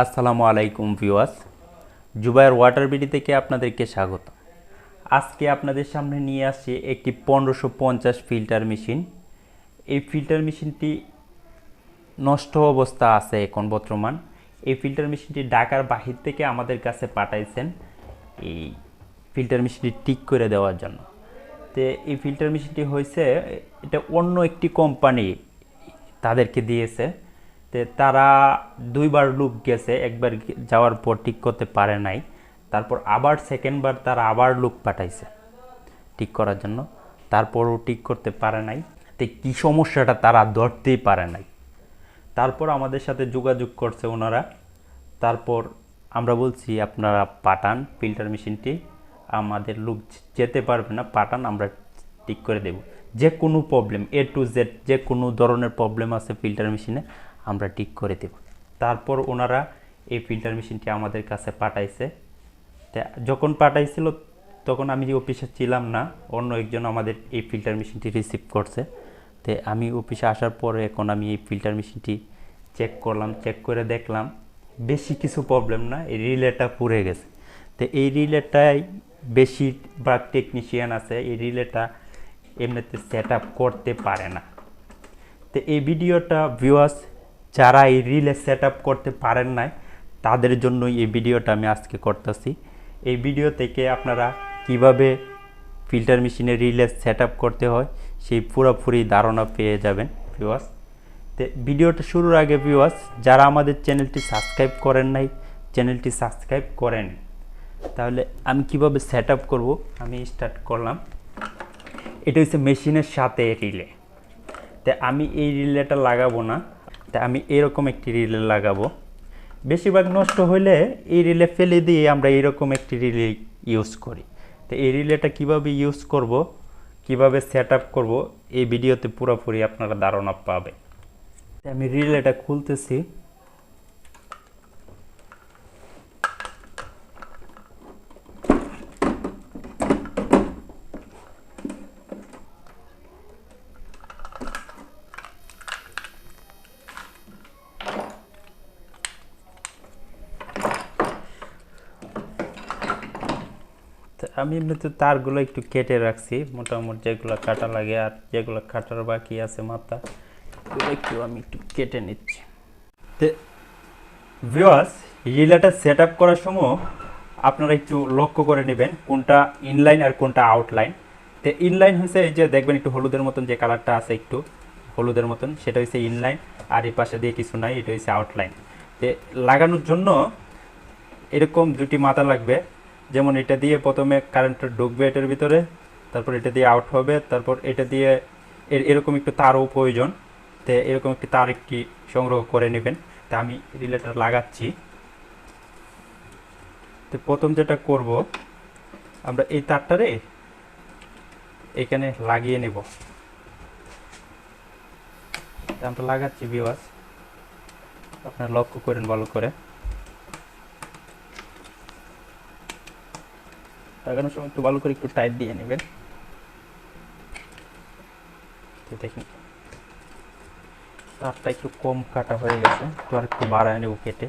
আসসালামু আলাইকুম viewers, Zubair water BD থেকে আপনাদেরকে স্বাগত। আজকে আপনাদের সামনে নিয়ে আসছি একটি 1550 ফিল্টার মেশিন। এই ফিল্টার মেশিনটি নষ্ট অবস্থা আছে এখন বর্তমান। এই ফিল্টার মেশিনটি ঢাকার বাহির থেকে আমাদের কাছে পাঠাইছেন এই ফিল্টার মেশিনটি ঠিক করে দেওয়ার জন্য। তো এই ফিল্টার মেশিনটি হয়েছে, এটা অন্য একটি কোম্পানি তাদেরকে দিয়েছে। তো তারা দুইবার লুক গেছে, একবার যাওয়ার পর ঠিক করতে পারে নাই, তারপর আবার সেকেন্ডবার তারা আবার লুক পাঠাইছে ঠিক করার জন্য, তারপরও ঠিক করতে পারে নাই। তো কী সমস্যাটা তারা ধরতেই পারে নাই। তারপর আমাদের সাথে যোগাযোগ করছে ওনারা। তারপর আমরা বলছি আপনারা পাঠান ফিল্টার মেশিনটি, আমাদের লোক যেতে পারবে না, পাঠান, আমরা ঠিক করে দেব। যে কোনো প্রবলেম A to Z, যে কোনো ধরনের প্রবলেম আছে ফিল্টার মেশিনে আমরা ঠিক করে দেব। তারপর ওনারা এই ফিল্টার মেশিনটি আমাদের কাছে পাঠাইছে। যখন পাঠাইছিল তখন আমি অফিসে ছিলাম না, অন্য একজন আমাদের এই ফিল্টার মেশিনটি রিসিভ করছে। তো আমি অফিসে আসার পরে এখন আমি এই ফিল্টার মেশিনটি চেক করলাম, চেক করে দেখলাম বেশি কিছু প্রবলেম না, এই রিলেটা পুড়ে গেছে। তো এই রিলেটাই বেশিরভাগ টেকনিশিয়ান আছে এই রিলেটা এমনিতে সেট আপ করতে পারে না। তো এই ভিডিওটা ভিউয়ার্স, যারা এই রিলে সেট আপ করতে পারেন নাই তাদের জন্য এই ভিডিওটা আমি আজকে করতেছি। এই ভিডিও থেকে আপনারা কিভাবে ফিল্টার মেশিনের রিলে সেট আপ করতে হয় সেই পুরোপুরি ধারণা পেয়ে যাবেন ভিউয়ার্স। তো ভিডিওটা শুরুর আগে ভিউয়ার্স, যারা আমাদের চ্যানেলটি সাবস্ক্রাইব করেন নাই, চ্যানেলটি সাবস্ক্রাইব করেন। তাহলে আমি কিভাবে সেট আপ করবো আমি স্টার্ট করলাম। এটা হচ্ছে মেশিনের সাথে রিলে। তো আমি এই রিলেটা লাগাবো না, তা আমি এরকম একটি রিলে লাগাবো। বেশিরভাগ নষ্ট হলে এই রিলে ফেলে দিয়ে আমরা এরকম একটি রিলে ইউজ করি। তো এই রিলেটা কিভাবে ইউজ করব, কিভাবে সেট আপ করবো, এই ভিডিওতে পুরোপুরি আপনারা ধারণা পাবে। আমি রিলেটা খুলতেছি। আমি এমনিতে তারগুলো একটু কেটে রাখছি, মোটামুটি যেগুলো কাটা লাগে, আর যেগুলো কাটার বাকি আছে মাথা একটু আমি একটু কেটে নিচ্ছি। তো ভিউয়ার্স, রিলেটা সেট আপ করার সময় আপনারা একটু লক্ষ্য করে নেবেন কোনটা ইনলাইন আর কোনটা আউটলাইন। তো ইনলাইন হচ্ছে এই যে দেখবেন একটু হলুদের মতন যে কালারটা আছে, একটু হলুদের মতন, সেটা হচ্ছে ইনলাইন। আর এই পাশে দিয়ে কিছু নাই, এটা হচ্ছে আউটলাইন। তো লাগানোর জন্য এরকম দুটি মাথা লাগবে। যেমন এটা দিয়ে প্রথমে কারেন্টটা ঢুকবে এটার ভিতরে, তারপর এটা দিয়ে আউট হবে, তারপর এটা দিয়ে এরকম একটু তারও প্রয়োজন। তো এরকম একটি তার একটি সংগ্রহ করে নেবেন। তা আমি রিলেটা লাগাচ্ছি। তো প্রথম যেটা করব, আমরা এই তারটারে এখানে লাগিয়ে নেব। আমরা লাগাচ্ছি ভিউয়ার্স, আপনারা লক্ষ্য করেন ভালো করে। লাগানোর সময় একটু ভালো করে একটু টাইট দিয়ে নেবেন। দেখুন তারটা একটু কম কাটা হয়ে গেছে, তো আর একটু বাড়ায় নেব কেটে।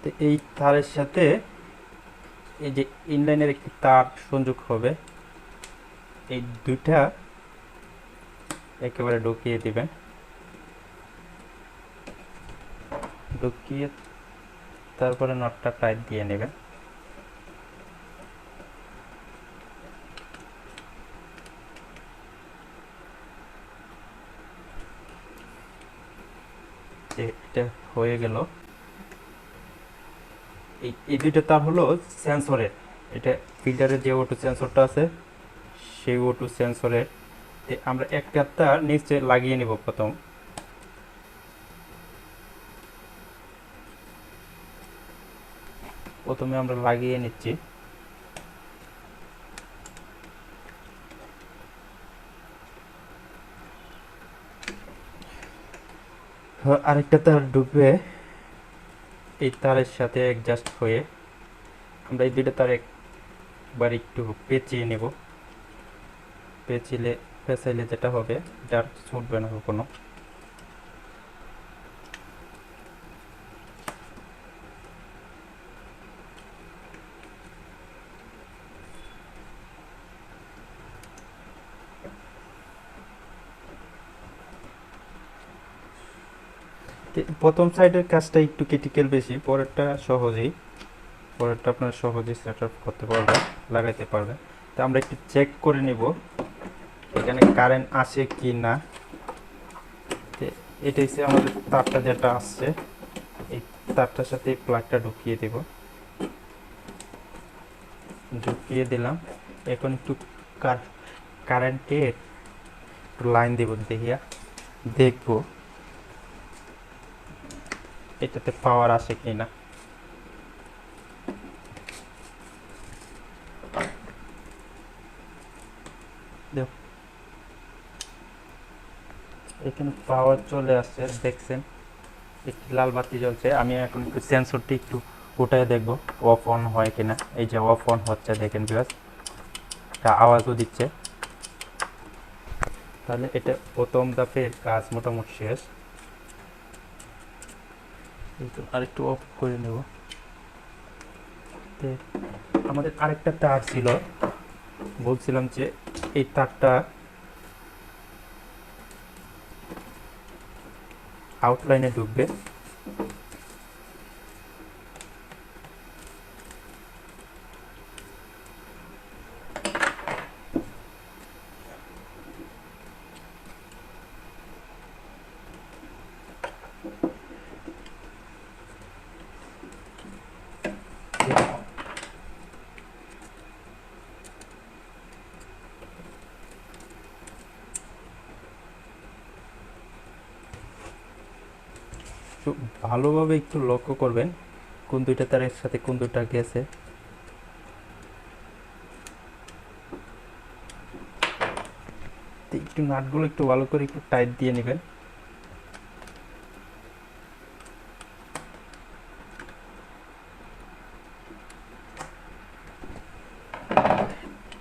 তো এই তারের সাথে এই যে ইনলাইনের একটি তার সংযোগ হবে, এই দুইটা একেবারে ঢুকিয়ে দিবেন। ঢুকিয়ে তারপরে নটটা টাইট দিয়ে নেবেন। এটা হয়ে গেল। এই দুইটা তার হলো সেন্সরের, এটা ফিল্টারের যে ওটু সেন্সরটা আছে সেই ওটু সেন্সরের। আমরা একটা তার নিচে লাগিয়ে নেব। প্রথমে আমরা লাগিয়ে নিচ্ছি। আরেকটা তার ঢুকবে এই তারের সাথে অ্যাডজাস্ট হয়ে, আমরা এই দুইটা তার একবার একটু পেঁচিয়ে নেব। পেঁচাইলে যেটা হবে এটা আর ছুটবে না কখনো। প্রথম সাইডের কাজটা একটু ক্রিটিক্যাল বেশি, পরেরটা সহজেই, পরেরটা আপনারা সহজেই সেট আপ করতে পারবেন, লাগাইতে পারবেন। তো আমরা একটু চেক করে নিব এখানে কারেন্ট আসে কি না। এটা হচ্ছে আমাদের তারটা যেটা আসছে, এই তারটার সাথে এই প্লাগটা ঢুকিয়ে দেব, ঢুকিয়ে দিলাম। এখন একটু কারেন্টের একটু লাইন দেব, দেখিয়া দেখব এটাতে পাওয়ার আসে কি না। এখানে পাওয়ার চলে আসছে, দেখছেন একটি লাল বাতি জ্বলছে। আমি এখন একটু সেন্সরটি একটু উঠায় দেখব অফ অন হয় কিনা। এই যে অফ অন হচ্ছে, দেখেন ভিউয়ার্স, একটা আওয়াজও দিচ্ছে। তাহলে এটা প্রথম ধাপের কাজ মোটামুটি শেষ। আরেকটু অফ করে নেব। আমাদের আরেকটা তার ছিল, বলছিলাম যে এই তারটা আউটলাইনে ঢুকবে। ভালোভাবে একটু লক্ষ্য করবেন কোন দুইটা তারের সাথে কোন দুইটা গেছে। একটু নাটগুলো একটু ভালো করে একটু টাইট দিয়ে নেবেন।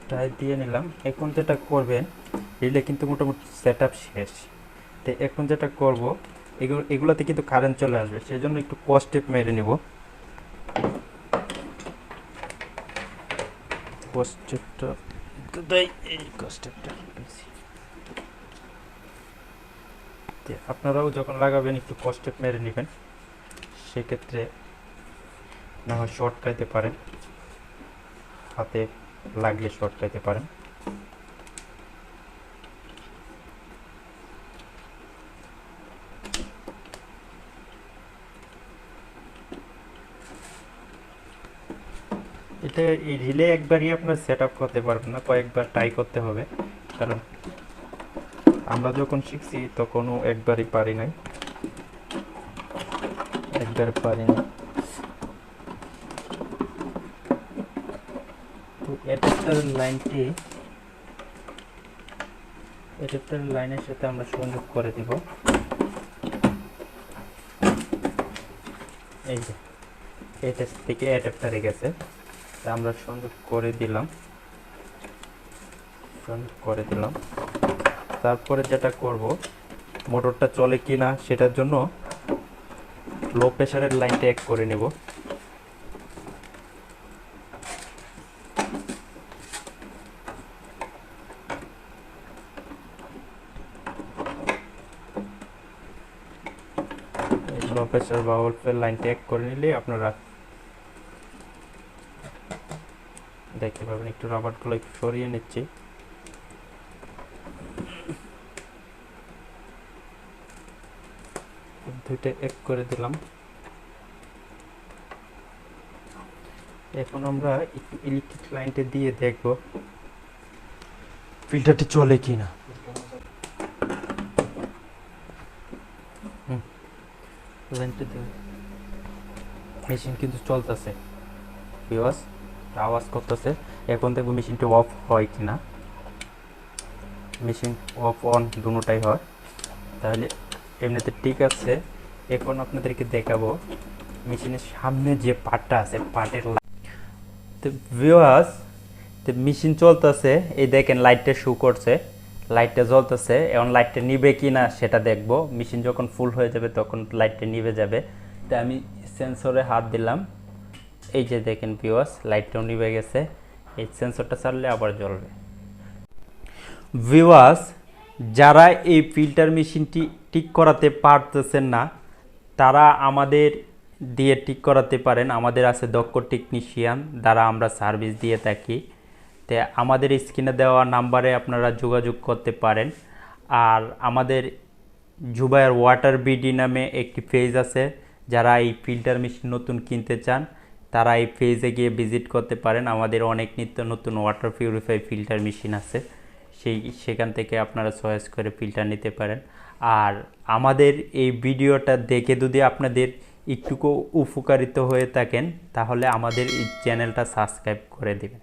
টাইট দিয়ে নিলাম। এখন যেটা করবেন, রিলে কিন্তু মোটামুটি সেট আপ শেষ। তো এখন যেটা করব, এগুলোতে কিন্তু কারেন্ট চলে আসবে, সেই জন্য একটু কস্টেপ মেরে নিব। কস্টেপটা এই কস্টেপটা আপনারাও যখন লাগাবেন একটু কস্টেপ মেরে নেবেন, সেক্ষেত্রে না হয় শর্ট খাইতে পারেন, হাতে লাগলে শর্ট খাইতে পারেন। এটা এই রিলে একবারই আপনার সেট আপ করতে পারবেন না, কয়েকবার ট্রাই করতে হবে। কারণ আমরা যখন শিখছি তখনও একবারই পারি নাই, একবার পারিনি। তো অ্যাডাপ্টার লাইনের সাথে আমরা সংযোগ করে দিব। এই যে এটা থেকে অ্যাডাপ্টারে গেছে, আমরা সংযোগ করে দিলাম। তারপরে যেটা করব, মোটরটা চলে কিনা সেটার জন্য লো প্রেসারের লাইনটা এক করে নেব। লো প্রেসার বা ভোল্টের লাইনটা এক করে নিলে আপনারা দেখতে পাবেন। একটু রাবারগুলো একটু সরিয়ে নিচ্ছি। দুইটা এক করে দিলাম। এখন আমরা একটু ইলেকট্রিক লাইনটা দিয়ে দেখব ফিল্টারটি চলে কিনা। মেশিন কিন্তু চলতেছে, ভিউয়ার্স, আওয়াজ করতেছে। এখন দেখবো মেশিনটি অফ হয় কিনা। মেশিন অফ অন দুটোটাই হয়, তাহলে এমনিতে ঠিক আছে। এখন আপনাদেরকে দেখাবো মেশিনের সামনে যে পার্টটা আছে, তো ভিউয়ার্স, তো মেশিন চলতেছে, এই দেখেন লাইটটা শো করছে, লাইটটা জ্বলতেছে। এখন লাইটটা নিবে কি না সেটা দেখব। মেশিন যখন ফুল হয়ে যাবে তখন লাইটটা নিভে যাবে। তো আমি সেন্সরে হাত দিলাম, এই যে দেখেন ভিউয়ার্স লাইটটাও নিভে গেছে। এই সেন্সরটা ছাড়লে আবার জ্বলবে। ভিউয়ার্স, যারা এই ফিল্টার মেশিনটি ঠিক করাতে পারতেছেন না তারা আমাদের দিয়ে ঠিক করাতে পারেন। আমাদের আছে দক্ষ টেকনিশিয়ান দ্বারা আমরা সার্ভিস দিয়ে থাকি। তো আমাদের স্ক্রিনে দেওয়া নাম্বারে আপনারা যোগাযোগ করতে পারেন। আর আমাদের জুবায়ের ওয়াটার বিডি নামে একটি পেজ আছে, যারা এই ফিল্টার মেশিন নতুন কিনতে চান তারা এই পেজে গিয়ে ভিজিট করতে পারেন। আমাদের অনেক নিত্য নতুন ওয়াটার পিউরিফাই ফিল্টার মেশিন আছে, সেখান থেকে আপনারা চয়েস করে ফিল্টার নিতে পারেন। আর আমাদের এই ভিডিওটা দেখে যদি আপনাদের একটুকু উপকারিত হয়ে থাকেন তাহলে আমাদের এই চ্যানেলটা সাবস্ক্রাইব করে দেবেন।